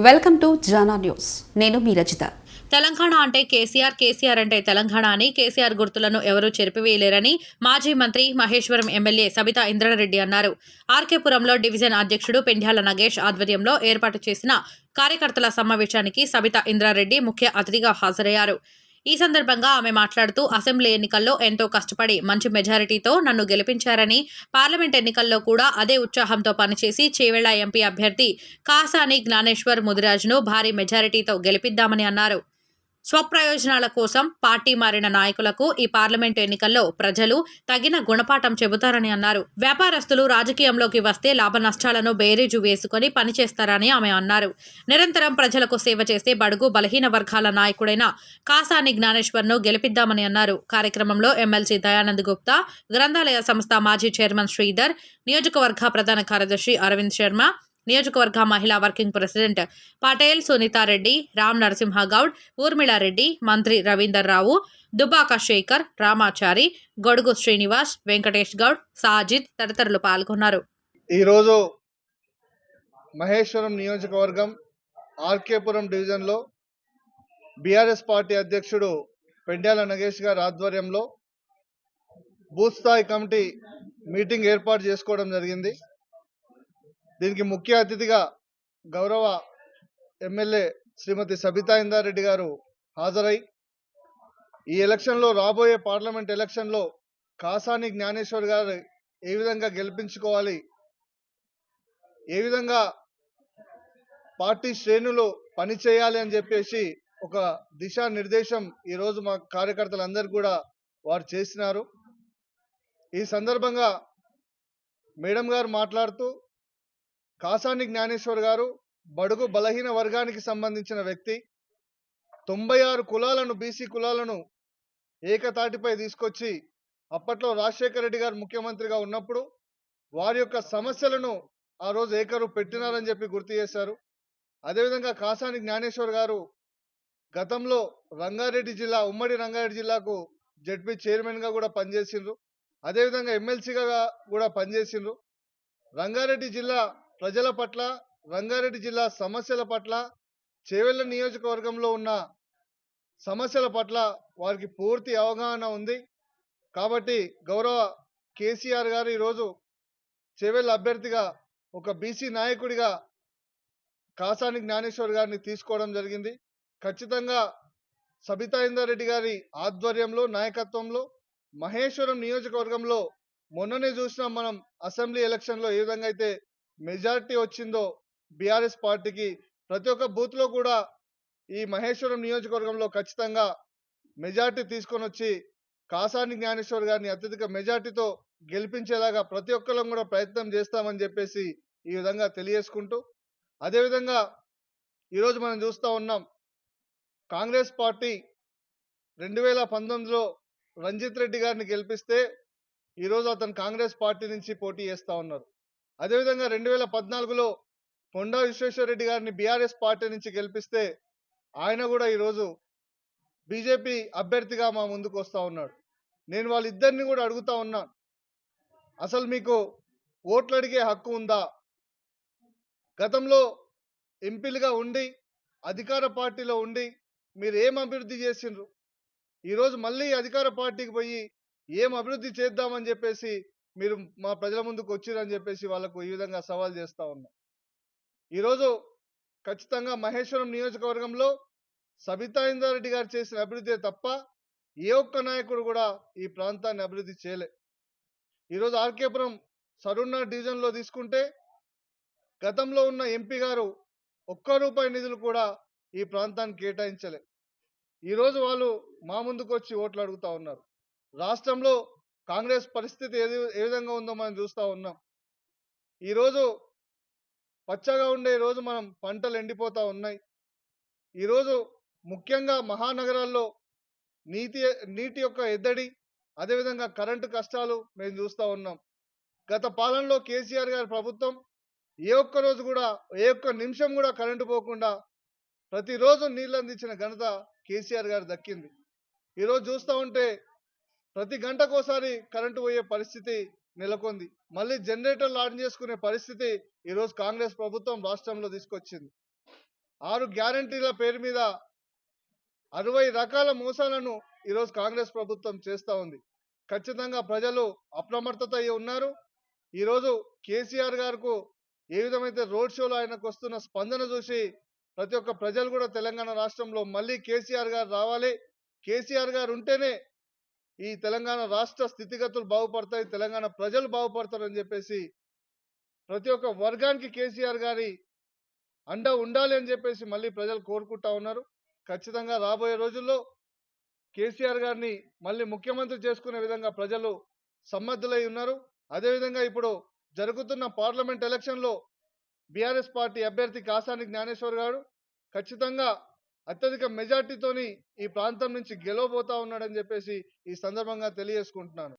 Welcome to Jana news. నేను మీ రచిత. తెలంగాణ అంటే కేసీఆర్, కేసీఆర్ అంటే తెలంగాణ అని కేసీఆర్ గుర్తులను ఎవరూ చెరిపివేయలేరని మాజీ మంత్రి మహేశ్వరం ఎమ్మెల్యే సబితా ఇంద్రారెడ్డి అన్నారు. ఆర్కేపురంలో డివిజన్ అధ్యక్షుడు పెండ్యాల నగేష్ ఆధ్వర్యంలో ఏర్పాటు చేసిన కార్యకర్తల సమావేశానికి సబితా ఇంద్రారెడ్డి ముఖ్య అతిథిగా హాజరయ్యారు. ఈ సందర్భంగా ఆమె మాట్లాడుతూ అసెంబ్లీ ఎన్నికల్లో ఎంతో కష్టపడి మంచి మెజారిటీతో నన్ను గెలిపించారని, పార్లమెంట్ ఎన్నికల్లో కూడా అదే ఉత్సాహంతో పనిచేసి చేవెళ్ల ఎంపీ అభ్యర్థి కాసాని జ్ఞానేశ్వర్ ముదిరాజ్ను భారీ మెజారిటీతో గెలిపిద్దామని అన్నారు. స్వప్రయోజనాల కోసం పార్టీ మారిన నాయకులకు ఈ పార్లమెంటు ఎన్నికల్లో ప్రజలు తగిన గుణపాఠం చెబుతారని అన్నారు. వ్యాపారస్తులు రాజకీయంలోకి వస్తే లాభ నష్టాలను బేరీజు వేసుకుని పనిచేస్తారని ఆమె అన్నారు. నిరంతరం ప్రజలకు సేవ చేసే బడుగు బలహీన వర్గాల నాయకుడైన కాసాని జ్ఞానేశ్వర్ను గెలిపిద్దామని అన్నారు. కార్యక్రమంలో ఎమ్మెల్సీ దయానంద్ గుప్తా, గ్రంథాలయ సంస్థ మాజీ చైర్మన్ శ్రీధర్, నియోజకవర్గ ప్రధాన కార్యదర్శి అరవింద్ శర్మ, నియోజకవర్గ మహిళా వర్కింగ్ ప్రెసిడెంట్ పటేల్ సునీతారెడ్డి, రామ్ నరసింహగౌడ్, ఊర్మిళారెడ్డి, మంత్రి రవీందర్ రావు, దుబాక శేఖర్, రామాచారి, గొడుగు శ్రీనివాస్, వెంకటేష్ గౌడ్, సాజిద్ తదితరులు పాల్గొన్నారు. ఈరోజు మహేశ్వరం నియోజకవర్గం ఆర్కేపురం డివిజన్లో బీఆర్ఎస్ పార్టీ అధ్యక్షుడు పెండ్యాల నగేష్ గారి ఆధ్వర్యంలో బూత్ స్థాయి కమిటీ మీటింగ్ ఏర్పాటు చేసుకోవడం జరిగింది. దీనికి ముఖ్య అతిథిగా గౌరవ ఎమ్మెల్యే శ్రీమతి సబితా ఇంద్రారెడ్డి గారు హాజరై ఈ ఎలక్షన్లో, రాబోయే పార్లమెంట్ ఎలక్షన్లో కాసాని జ్ఞానేశ్వర్ గారు ఏ విధంగా గెలిపించుకోవాలి, ఏ విధంగా పార్టీ శ్రేణులు పనిచేయాలి అని చెప్పేసి ఒక దిశానిర్దేశం ఈరోజు మా కార్యకర్తలందరూ కూడా వారు చేసినారు. ఈ సందర్భంగా మేడం గారు మాట్లాడుతూ, కాసాని జ్ఞానేశ్వర్ గారు బడుగు బలహీన వర్గానికి సంబంధించిన వ్యక్తి. 96 కులాలను, బీసీ కులాలను ఏకతాటిపై తీసుకొచ్చి అప్పట్లో రాజశేఖర రెడ్డి గారు ముఖ్యమంత్రిగా ఉన్నప్పుడు వారి యొక్క సమస్యలను ఆ రోజు ఏకరు పెట్టినారని చెప్పి గుర్తు చేశారు. అదేవిధంగా కాసాని జ్ఞానేశ్వర్ గారు గతంలో రంగారెడ్డి జిల్లా, ఉమ్మడి రంగారెడ్డి జిల్లాకు జెడ్పీ చైర్మన్గా కూడా పనిచేసిండ్రు. అదేవిధంగా ఎమ్మెల్సీగా కూడా పనిచేసిండ్రు. రంగారెడ్డి జిల్లా ప్రజల పట్ల, రంగారెడ్డి జిల్లా సమస్యల పట్ల, చేవెళ్ల నియోజకవర్గంలో ఉన్న సమస్యల పట్ల వారికి పూర్తి అవగాహన ఉంది. కాబట్టి గౌరవ కేసీఆర్ గారు ఈరోజు చేవెళ్ల అభ్యర్థిగా ఒక బీసీ నాయకుడిగా కాసాని జ్ఞానేశ్వర్ గారిని తీసుకోవడం జరిగింది. ఖచ్చితంగా సబితా ఇంద్రారెడ్డి గారి ఆధ్వర్యంలో, నాయకత్వంలో మహేశ్వరం నియోజకవర్గంలో మొన్ననే చూసినాం మనం అసెంబ్లీ ఎలక్షన్లో ఏ విధంగా అయితే మెజారిటీ వచ్చిందో బీఆర్ఎస్ పార్టీకి. ప్రతి ఒక్క బూత్లో కూడా ఈ మహేశ్వరం నియోజకవర్గంలో ఖచ్చితంగా మెజారిటీ తీసుకొని వచ్చి కాసాని జ్ఞానేశ్వర్ గారిని అత్యధిక మెజారిటీతో గెలిపించేలాగా ప్రతి ఒక్కరం కూడా ప్రయత్నం చేస్తామని చెప్పేసి ఈ విధంగా తెలియజేసుకుంటూ, అదేవిధంగా ఈరోజు మనం చూస్తూ ఉన్నాం, కాంగ్రెస్ పార్టీ 2019లో రంజిత్ రెడ్డి గారిని గెలిపిస్తే ఈరోజు అతను కాంగ్రెస్ పార్టీ నుంచి పోటీ చేస్తూ ఉన్నారు. అదేవిధంగా 2014లో కొండా విశ్వేశ్వర రెడ్డి గారిని బీఆర్ఎస్ పార్టీ నుంచి గెలిపిస్తే ఆయన కూడా ఈరోజు బీజేపీ అభ్యర్థిగా మా ముందుకు వస్తూ ఉన్నాడు. నేను వాళ్ళిద్దరిని కూడా అడుగుతా ఉన్నా, అసలు మీకు ఓట్లు అడిగే హక్కు ఉందా? గతంలో ఎంపీలుగా ఉండి, అధికార పార్టీలో ఉండి మీరు ఏం అభివృద్ధి చేసిండ్రు? ఈరోజు మళ్ళీ అధికార పార్టీకి పోయి ఏం అభివృద్ధి చేద్దామని చెప్పేసి మీరు మా ప్రజల ముందుకు వచ్చిరని చెప్పేసి వాళ్ళకు ఈ విధంగా సవాల్ చేస్తూ ఉన్నా. ఈరోజు ఖచ్చితంగా మహేశ్వరం నియోజకవర్గంలో సబితా ఇంద్రారెడ్డి గారు చేసిన అభివృద్ధి తప్ప ఏ ఒక్క నాయకుడు కూడా ఈ ప్రాంతాన్ని అభివృద్ధి చేయలే. ఈరోజు ఆర్కేపురం సరూర్నగర్ డివిజన్లో తీసుకుంటే గతంలో ఉన్న ఎంపీ గారు ₹1 నిధులు కూడా ఈ ప్రాంతానికి కేటాయించలే. ఈరోజు వాళ్ళు మా ముందుకు వచ్చి ఓట్లు అడుగుతా ఉన్నారు. రాష్ట్రంలో కాంగ్రెస్ పరిస్థితి ఏ విధంగా ఉందో మనం చూస్తూ ఉన్నాం. ఈరోజు పచ్చగా ఉండే రోజు మనం పంటలు ఎండిపోతూ ఉన్నాయి. ఈరోజు ముఖ్యంగా మహానగరాల్లో నీటి యొక్క ఎద్దడి, అదేవిధంగా కరెంటు కష్టాలు మేము చూస్తూ ఉన్నాం. గత పాలనలో కేసీఆర్ గారి ప్రభుత్వం ఏ ఒక్క రోజు కూడా, ఏ ఒక్క నిమిషం కూడా కరెంటు పోకుండా ప్రతిరోజు నీళ్ళు అందించిన ఘనత కేసీఆర్ గారు దక్కింది. ఈరోజు చూస్తూ ఉంటే ప్రతి గంటకోసారి కరెంటు పోయే పరిస్థితి నెలకొంది. మళ్ళీ జనరేటర్లు ఆన్ చేసుకునే పరిస్థితి ఈరోజు కాంగ్రెస్ ప్రభుత్వం రాష్ట్రంలో తీసుకొచ్చింది. 6 గ్యారంటీల పేరు మీద 60 రకాల మోసాలను ఈరోజు కాంగ్రెస్ ప్రభుత్వం చేస్తూ ఉంది. ఖచ్చితంగా ప్రజలు అప్రమత్తత అయి ఉన్నారు. ఈరోజు కేసీఆర్ గారికి ఏ విధమైతే రోడ్ షోలో ఆయనకు వస్తున్న స్పందన చూసి ప్రతి ఒక్క ప్రజలు కూడా తెలంగాణ రాష్ట్రంలో మళ్ళీ కేసీఆర్ గారు రావాలి, కేసీఆర్ గారు ఉంటేనే ఈ తెలంగాణ రాష్ట్ర స్థితిగతులు బాగుపడతాయి, తెలంగాణ ప్రజలు బాగుపడతారని చెప్పేసి ప్రతి ఒక్క వర్గానికి కేసీఆర్ గారి అండ ఉండాలి అని చెప్పేసి మళ్ళీ ప్రజలు కోరుకుంటా ఉన్నారు. ఖచ్చితంగా రాబోయే రోజుల్లో కేసీఆర్ గారిని మళ్ళీ ముఖ్యమంత్రి చేసుకునే విధంగా ప్రజలు సమ్మద్ధులై ఉన్నారు. అదేవిధంగా ఇప్పుడు జరుగుతున్న పార్లమెంట్ ఎలక్షన్లో బీఆర్ఎస్ పార్టీ అభ్యర్థి కాసాని జ్ఞానేశ్వర్ గారు ఖచ్చితంగా అత్యధిక మెజార్టీతోని ఈ ప్రాంతం నుంచి గెలవబోతా ఉన్నాడని చెప్పేసి ఈ సందర్భంగా తెలియజేసుకుంటున్నాను.